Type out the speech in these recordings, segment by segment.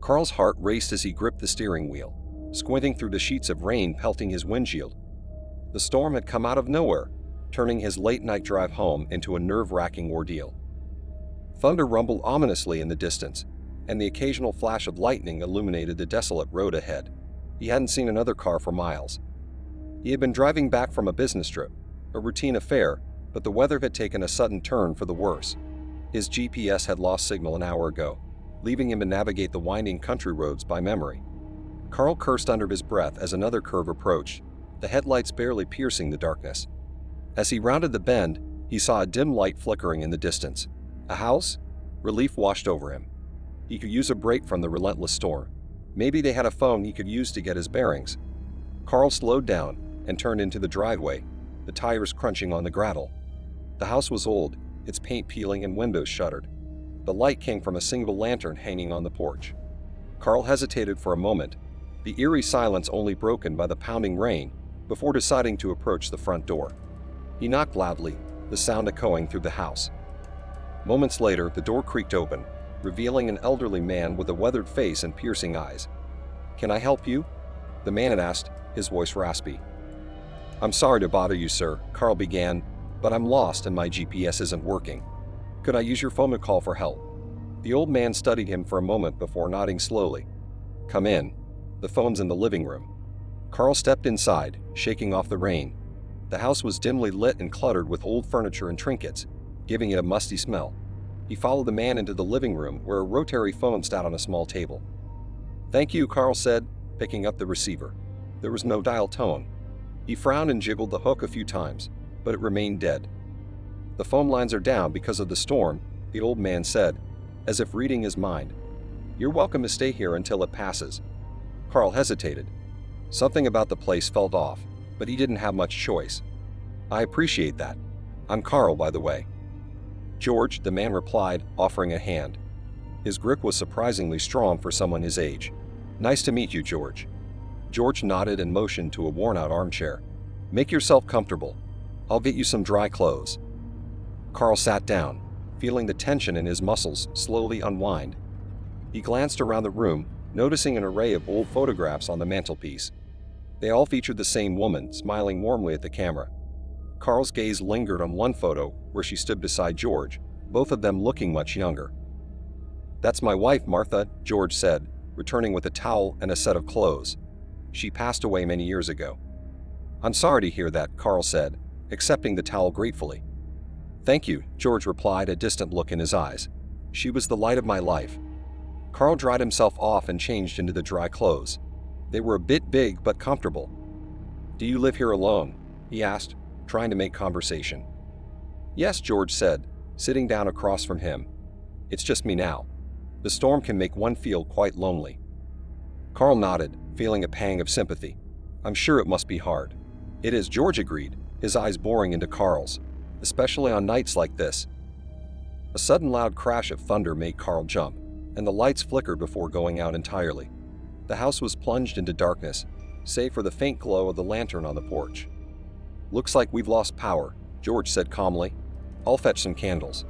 Carl's heart raced as he gripped the steering wheel, squinting through the sheets of rain pelting his windshield. The storm had come out of nowhere, turning his late-night drive home into a nerve-wracking ordeal. Thunder rumbled ominously in the distance, and the occasional flash of lightning illuminated the desolate road ahead. He hadn't seen another car for miles. He had been driving back from a business trip, a routine affair, but the weather had taken a sudden turn for the worse. His GPS had lost signal an hour ago, leaving him to navigate the winding country roads by memory. Carl cursed under his breath as another curve approached, the headlights barely piercing the darkness. As he rounded the bend, he saw a dim light flickering in the distance. A house? Relief washed over him. He could use a break from the relentless storm. Maybe they had a phone he could use to get his bearings. Carl slowed down and turned into the driveway, the tires crunching on the gravel. The house was old, its paint peeling and windows shuttered. The light came from a single lantern hanging on the porch. Carl hesitated for a moment, the eerie silence only broken by the pounding rain, before deciding to approach the front door. He knocked loudly, the sound echoing through the house. Moments later, the door creaked open, revealing an elderly man with a weathered face and piercing eyes. "Can I help you?" the man had asked, his voice raspy. "I'm sorry to bother you, sir," Carl began, "but I'm lost and my GPS isn't working. Could I use your phone to call for help?" The old man studied him for a moment before nodding slowly. "Come in. The phone's in the living room." Carl stepped inside, shaking off the rain. The house was dimly lit and cluttered with old furniture and trinkets, giving it a musty smell. He followed the man into the living room where a rotary phone sat on a small table. "Thank you," Carl said, picking up the receiver. There was no dial tone. He frowned and jiggled the hook a few times, but it remained dead. "The phone lines are down because of the storm," the old man said, as if reading his mind. "You're welcome to stay here until it passes." Carl hesitated. Something about the place felt off, but he didn't have much choice. "I appreciate that. I'm Carl, by the way." "George," the man replied, offering a hand. His grip was surprisingly strong for someone his age. "Nice to meet you, George." George nodded and motioned to a worn-out armchair. "Make yourself comfortable. I'll get you some dry clothes." Carl sat down, feeling the tension in his muscles slowly unwind. He glanced around the room, noticing an array of old photographs on the mantelpiece. They all featured the same woman, smiling warmly at the camera. Carl's gaze lingered on one photo where she stood beside George, both of them looking much younger. "That's my wife, Martha," George said, returning with a towel and a set of clothes. "She passed away many years ago." "I'm sorry to hear that," Carl said, accepting the towel gratefully. "Thank you," George replied, a distant look in his eyes. "She was the light of my life." Carl dried himself off and changed into the dry clothes. They were a bit big but comfortable. "Do you live here alone?" he asked, trying to make conversation. "Yes," George said, sitting down across from him. "It's just me now. The storm can make one feel quite lonely." Carl nodded, feeling a pang of sympathy. "I'm sure it must be hard." "It is," George agreed, his eyes boring into Carl's, "especially on nights like this." A sudden loud crash of thunder made Carl jump, and the lights flickered before going out entirely. The house was plunged into darkness, save for the faint glow of the lantern on the porch. "Looks like we've lost power," George said calmly. "I'll fetch some candles."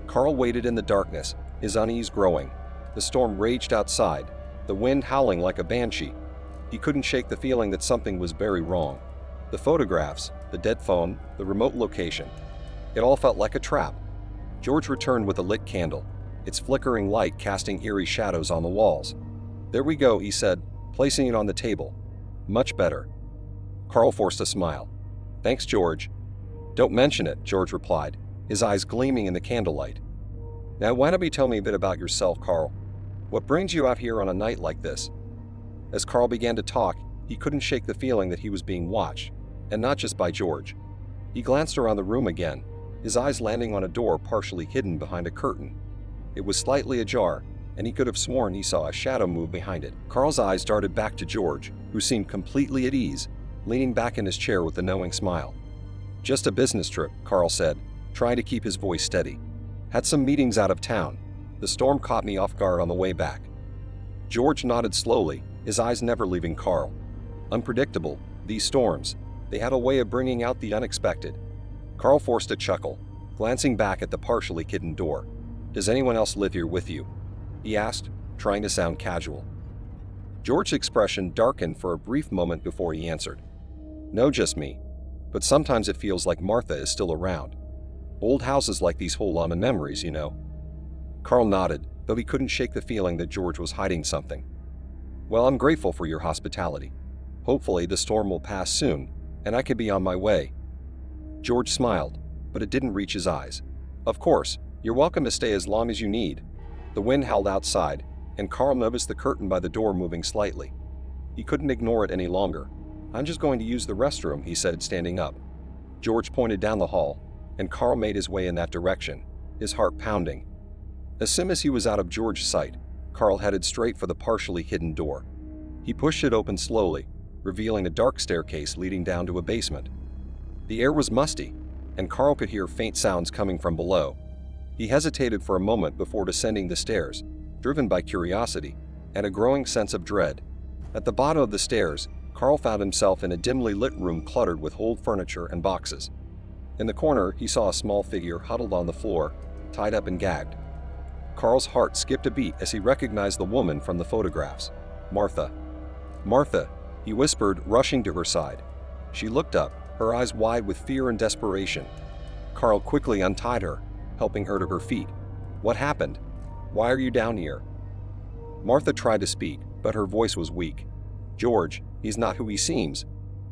Carl waited in the darkness, his unease growing. The storm raged outside, the wind howling like a banshee. He couldn't shake the feeling that something was very wrong. The photographs, the dead phone, the remote location. It all felt like a trap. George returned with a lit candle, its flickering light casting eerie shadows on the walls. "There we go," he said, placing it on the table. "Much better." Carl forced a smile. "Thanks, George." "Don't mention it," George replied, his eyes gleaming in the candlelight. "Now why don't you tell me a bit about yourself, Carl? What brings you out here on a night like this?" As Carl began to talk, he couldn't shake the feeling that he was being watched, and not just by George. He glanced around the room again, his eyes landing on a door partially hidden behind a curtain. It was slightly ajar, and he could have sworn he saw a shadow move behind it. Carl's eyes darted back to George, who seemed completely at ease, leaning back in his chair with a knowing smile. "Just a business trip," Carl said, trying to keep his voice steady. "Had some meetings out of town. The storm caught me off guard on the way back." George nodded slowly, his eyes never leaving Carl. Unpredictable, these storms. They had a way of bringing out the unexpected. Carl forced a chuckle, glancing back at the partially hidden door. "Does anyone else live here with you?" he asked, trying to sound casual. George's expression darkened for a brief moment before he answered. "No, just me. But sometimes it feels like Martha is still around. Old houses like these hold on to memories, you know." Carl nodded, though he couldn't shake the feeling that George was hiding something. "Well, I'm grateful for your hospitality. Hopefully the storm will pass soon, and I can be on my way." George smiled, but it didn't reach his eyes. "Of course, you're welcome to stay as long as you need." The wind howled outside, and Carl noticed the curtain by the door moving slightly. He couldn't ignore it any longer. "I'm just going to use the restroom," he said, standing up. George pointed down the hall, and Carl made his way in that direction, his heart pounding. As soon as he was out of George's sight, Carl headed straight for the partially hidden door. He pushed it open slowly, revealing a dark staircase leading down to a basement. The air was musty, and Carl could hear faint sounds coming from below. He hesitated for a moment before descending the stairs, driven by curiosity and a growing sense of dread. At the bottom of the stairs, Carl found himself in a dimly lit room cluttered with old furniture and boxes. In the corner, he saw a small figure huddled on the floor, tied up and gagged. Carl's heart skipped a beat as he recognized the woman from the photographs. Martha. "Martha," he whispered, rushing to her side. She looked up, her eyes wide with fear and desperation. Carl quickly untied her, helping her to her feet. "What happened? Why are you down here?" Martha tried to speak, but her voice was weak. "George, he's not who he seems.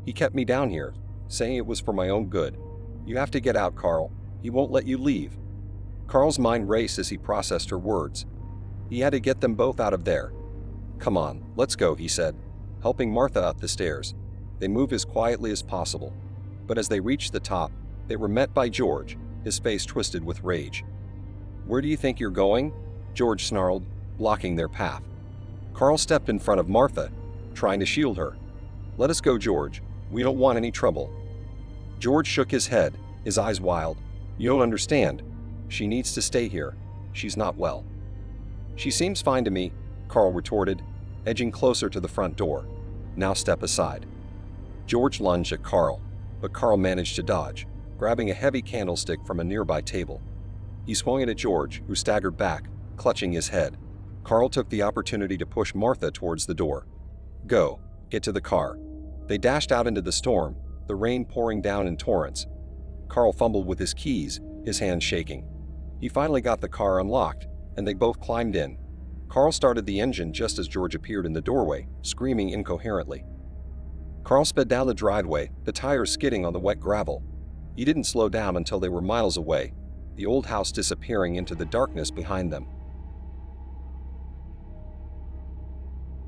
He kept me down here, saying it was for my own good. You have to get out, Carl. He won't let you leave." Carl's mind raced as he processed her words. He had to get them both out of there. "Come on, let's go," he said, helping Martha up the stairs. They moved as quietly as possible, but as they reached the top, they were met by George, his face twisted with rage. "Where do you think you're going?" George snarled, blocking their path. Carl stepped in front of Martha, trying to shield her. "Let us go, George. We don't want any trouble." George shook his head, his eyes wild. "You don't understand. She needs to stay here. She's not well." "She seems fine to me," Carl retorted, edging closer to the front door. "Now step aside." George lunged at Carl, but Carl managed to dodge, grabbing a heavy candlestick from a nearby table. He swung it at George, who staggered back, clutching his head. Carl took the opportunity to push Martha towards the door. "Go, get to the car." They dashed out into the storm, the rain pouring down in torrents. Carl fumbled with his keys, his hands shaking. He finally got the car unlocked, and they both climbed in. Carl started the engine just as George appeared in the doorway, screaming incoherently. Carl sped down the driveway, the tires skidding on the wet gravel. He didn't slow down until they were miles away, the old house disappearing into the darkness behind them.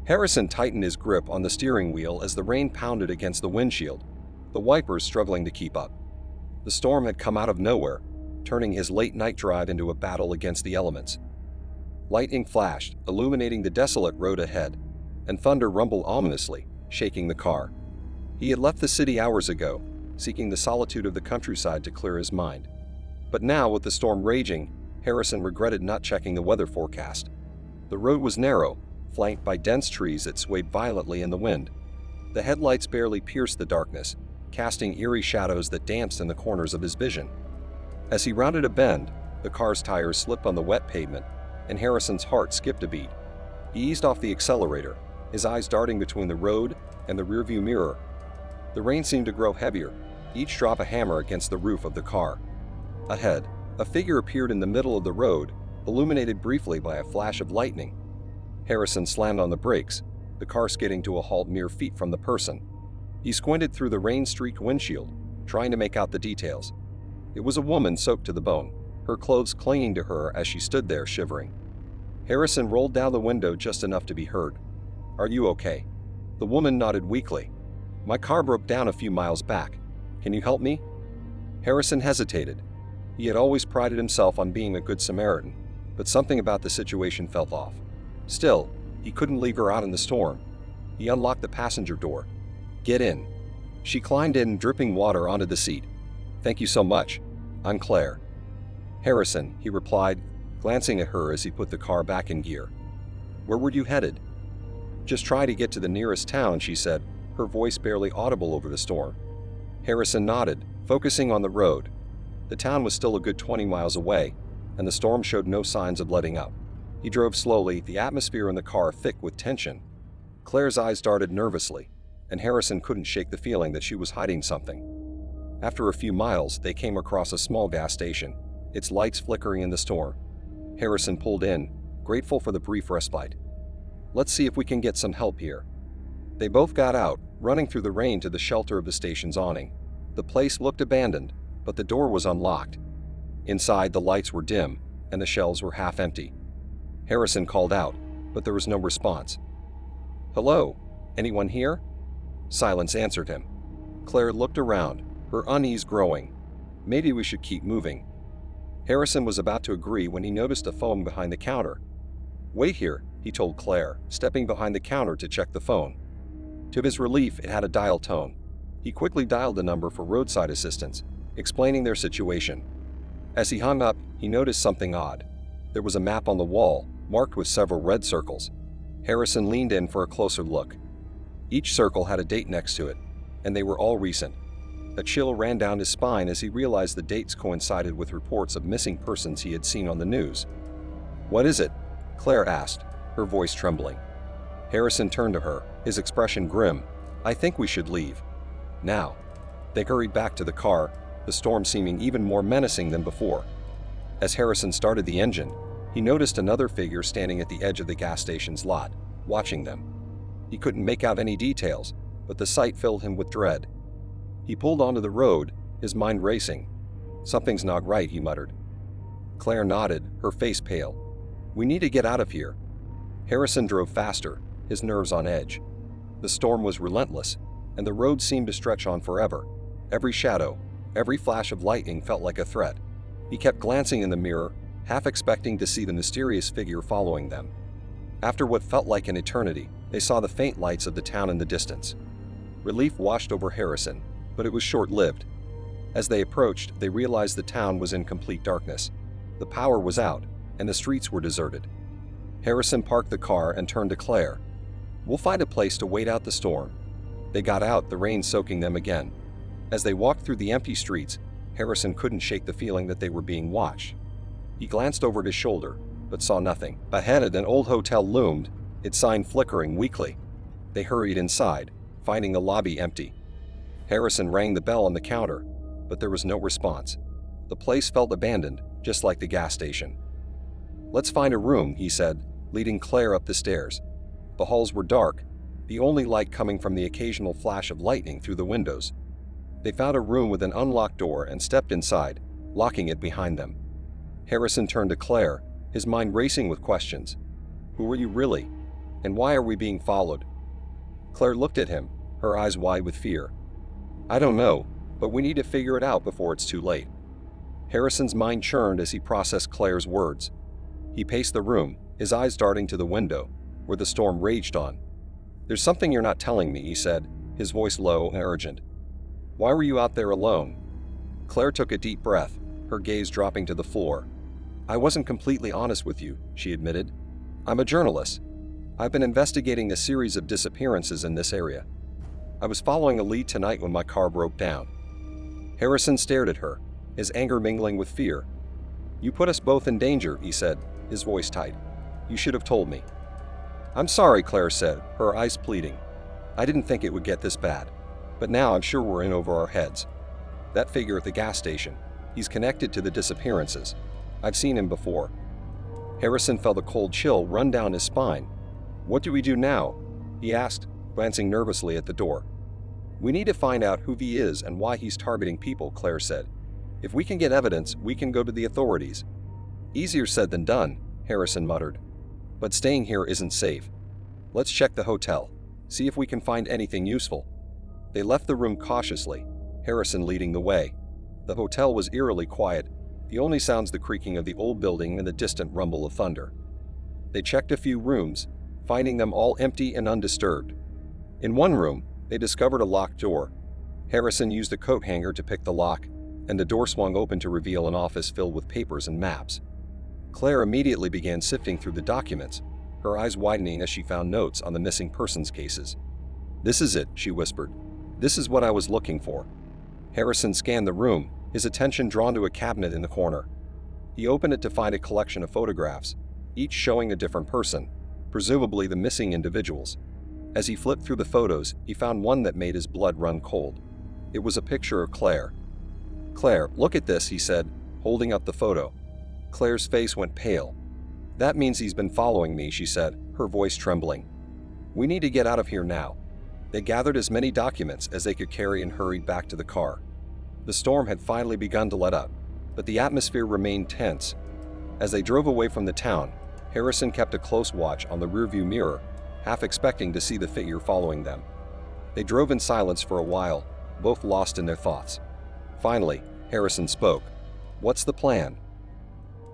Harrison tightened his grip on the steering wheel as the rain pounded against the windshield, the wipers struggling to keep up. The storm had come out of nowhere, turning his late-night drive into a battle against the elements. Lightning flashed, illuminating the desolate road ahead, and thunder rumbled ominously, shaking the car. He had left the city hours ago, seeking the solitude of the countryside to clear his mind. But now, with the storm raging, Harrison regretted not checking the weather forecast. The road was narrow, flanked by dense trees that swayed violently in the wind. The headlights barely pierced the darkness, casting eerie shadows that danced in the corners of his vision. As he rounded a bend, the car's tires slipped on the wet pavement, and Harrison's heart skipped a beat. He eased off the accelerator, his eyes darting between the road and the rearview mirror. The rain seemed to grow heavier, each drop a hammer against the roof of the car. Ahead, a figure appeared in the middle of the road, illuminated briefly by a flash of lightning. Harrison slammed on the brakes, the car skidding to a halt mere feet from the person. He squinted through the rain-streaked windshield, trying to make out the details. It was a woman soaked to the bone, her clothes clinging to her as she stood there shivering. Harrison rolled down the window just enough to be heard. "Are you okay?" The woman nodded weakly. "My car broke down a few miles back. Can you help me?" Harrison hesitated. He had always prided himself on being a good Samaritan, but something about the situation felt off. Still, he couldn't leave her out in the storm. He unlocked the passenger door. "Get in." She climbed in, dripping water onto the seat. "Thank you so much. I'm Claire." "Harrison," he replied, glancing at her as he put the car back in gear. "Where were you headed?" "Just try to get to the nearest town," she said, her voice barely audible over the storm. Harrison nodded, focusing on the road. The town was still a good 20 miles away, and the storm showed no signs of letting up. He drove slowly, the atmosphere in the car thick with tension. Claire's eyes darted nervously, and Harrison couldn't shake the feeling that she was hiding something. After a few miles, they came across a small gas station, its lights flickering in the storm. Harrison pulled in, grateful for the brief respite. "Let's see if we can get some help here." They both got out, running through the rain to the shelter of the station's awning. The place looked abandoned, but the door was unlocked. Inside, the lights were dim, and the shelves were half empty. Harrison called out, but there was no response. "Hello? Anyone here?" Silence answered him. Claire looked around, her unease growing. "Maybe we should keep moving." Harrison was about to agree when he noticed a phone behind the counter. "Wait here," he told Claire, stepping behind the counter to check the phone. To his relief, it had a dial tone. He quickly dialed the number for roadside assistance, explaining their situation. As he hung up, he noticed something odd. There was a map on the wall, marked with several red circles. Harrison leaned in for a closer look. Each circle had a date next to it, and they were all recent. A chill ran down his spine as he realized the dates coincided with reports of missing persons he had seen on the news. "What is it?" Claire asked, her voice trembling. Harrison turned to her, his expression grim. "I think we should leave. Now." They hurried back to the car, the storm seeming even more menacing than before. As Harrison started the engine, he noticed another figure standing at the edge of the gas station's lot, watching them. He couldn't make out any details, but the sight filled him with dread. He pulled onto the road, his mind racing. "Something's not right," he muttered. Claire nodded, her face pale. "We need to get out of here." Harrison drove faster, his nerves on edge. The storm was relentless, and the road seemed to stretch on forever. Every shadow, every flash of lightning felt like a threat. He kept glancing in the mirror, half expecting to see the mysterious figure following them. After what felt like an eternity, they saw the faint lights of the town in the distance. Relief washed over Harrison, but it was short-lived. As they approached, they realized the town was in complete darkness. The power was out, and the streets were deserted. Harrison parked the car and turned to Claire. "We'll find a place to wait out the storm." They got out, the rain soaking them again. As they walked through the empty streets, Harrison couldn't shake the feeling that they were being watched. He glanced over his shoulder, but saw nothing. Ahead, an old hotel loomed, its sign flickering weakly. They hurried inside, finding the lobby empty. Harrison rang the bell on the counter, but there was no response. The place felt abandoned, just like the gas station. "Let's find a room," he said, leading Claire up the stairs. The halls were dark, the only light coming from the occasional flash of lightning through the windows. They found a room with an unlocked door and stepped inside, locking it behind them. Harrison turned to Claire, his mind racing with questions. "Who are you really? And why are we being followed?" Claire looked at him, her eyes wide with fear. "I don't know, but we need to figure it out before it's too late." Harrison's mind churned as he processed Claire's words. He paced the room, his eyes darting to the window, where the storm raged on. "There's something you're not telling me," he said, his voice low and urgent. "Why were you out there alone?" Claire took a deep breath, her gaze dropping to the floor. "I wasn't completely honest with you," she admitted. "I'm a journalist. I've been investigating a series of disappearances in this area. I was following a lead tonight when my car broke down." Harrison stared at her, his anger mingling with fear. "You put us both in danger," he said, his voice tight. "You should have told me." "I'm sorry," Claire said, her eyes pleading. "I didn't think it would get this bad. But now I'm sure we're in over our heads. That figure at the gas station, he's connected to the disappearances. I've seen him before." Harrison felt a cold chill run down his spine. "What do we do now?" he asked, glancing nervously at the door. "We need to find out who he is and why he's targeting people," Claire said. "If we can get evidence, we can go to the authorities." "Easier said than done," Harrison muttered. "But staying here isn't safe. Let's check the hotel, see if we can find anything useful." They left the room cautiously, Harrison leading the way. The hotel was eerily quiet, the only sounds the creaking of the old building and the distant rumble of thunder. They checked a few rooms, finding them all empty and undisturbed. In one room, they discovered a locked door. Harrison used a coat hanger to pick the lock, and the door swung open to reveal an office filled with papers and maps. Claire immediately began sifting through the documents, her eyes widening as she found notes on the missing persons cases. "This is it," she whispered. "This is what I was looking for." Harrison scanned the room, his attention drawn to a cabinet in the corner. He opened it to find a collection of photographs, each showing a different person, presumably the missing individuals. As he flipped through the photos, he found one that made his blood run cold. It was a picture of Claire. "Claire, look at this," he said, holding up the photo. Claire's face went pale. "That means he's been following me," she said, her voice trembling. "We need to get out of here now." They gathered as many documents as they could carry and hurried back to the car. The storm had finally begun to let up, but the atmosphere remained tense. As they drove away from the town, Harrison kept a close watch on the rearview mirror, half expecting to see the figure following them. They drove in silence for a while, both lost in their thoughts. Finally, Harrison spoke. "What's the plan?"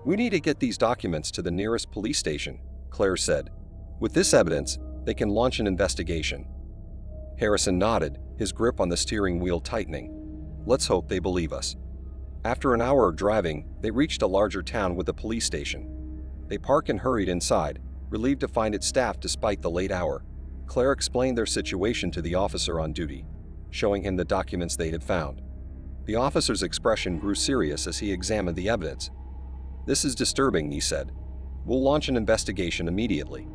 "We need to get these documents to the nearest police station," Claire said. "With this evidence, they can launch an investigation." Harrison nodded, his grip on the steering wheel tightening. "Let's hope they believe us." After an hour of driving, they reached a larger town with a police station. They parked and hurried inside, relieved to find it staffed despite the late hour. Claire explained their situation to the officer on duty, showing him the documents they had found. The officer's expression grew serious as he examined the evidence. "This is disturbing," he said. "We'll launch an investigation immediately.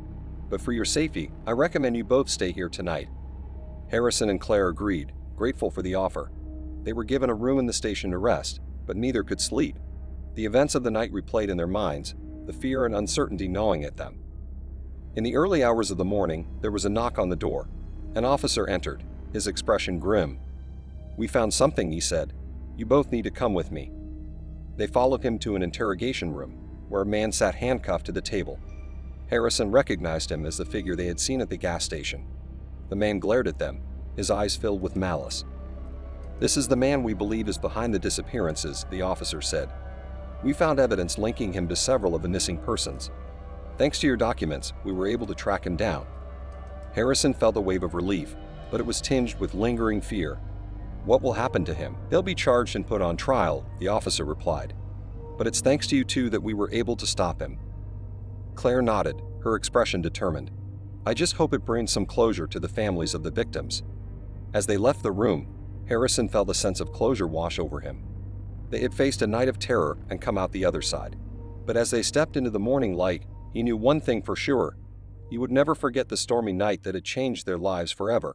But for your safety, I recommend you both stay here tonight." Harrison and Claire agreed, grateful for the offer. They were given a room in the station to rest, but neither could sleep. The events of the night replayed in their minds, the fear and uncertainty gnawing at them. In the early hours of the morning, there was a knock on the door. An officer entered, his expression grim. "We found something," he said. "You both need to come with me." They followed him to an interrogation room, where a man sat handcuffed to the table. Harrison recognized him as the figure they had seen at the gas station. The man glared at them, his eyes filled with malice. "This is the man we believe is behind the disappearances," the officer said. "We found evidence linking him to several of the missing persons. Thanks to your documents, we were able to track him down." Harrison felt a wave of relief, but it was tinged with lingering fear. "What will happen to him?" "He'll be charged and put on trial," the officer replied. "But it's thanks to you two that we were able to stop him." Claire nodded, her expression determined. "I just hope it brings some closure to the families of the victims." As they left the room, Harrison felt a sense of closure wash over him. They had faced a night of terror and come out the other side. But as they stepped into the morning light, he knew one thing for sure. He would never forget the stormy night that had changed their lives forever.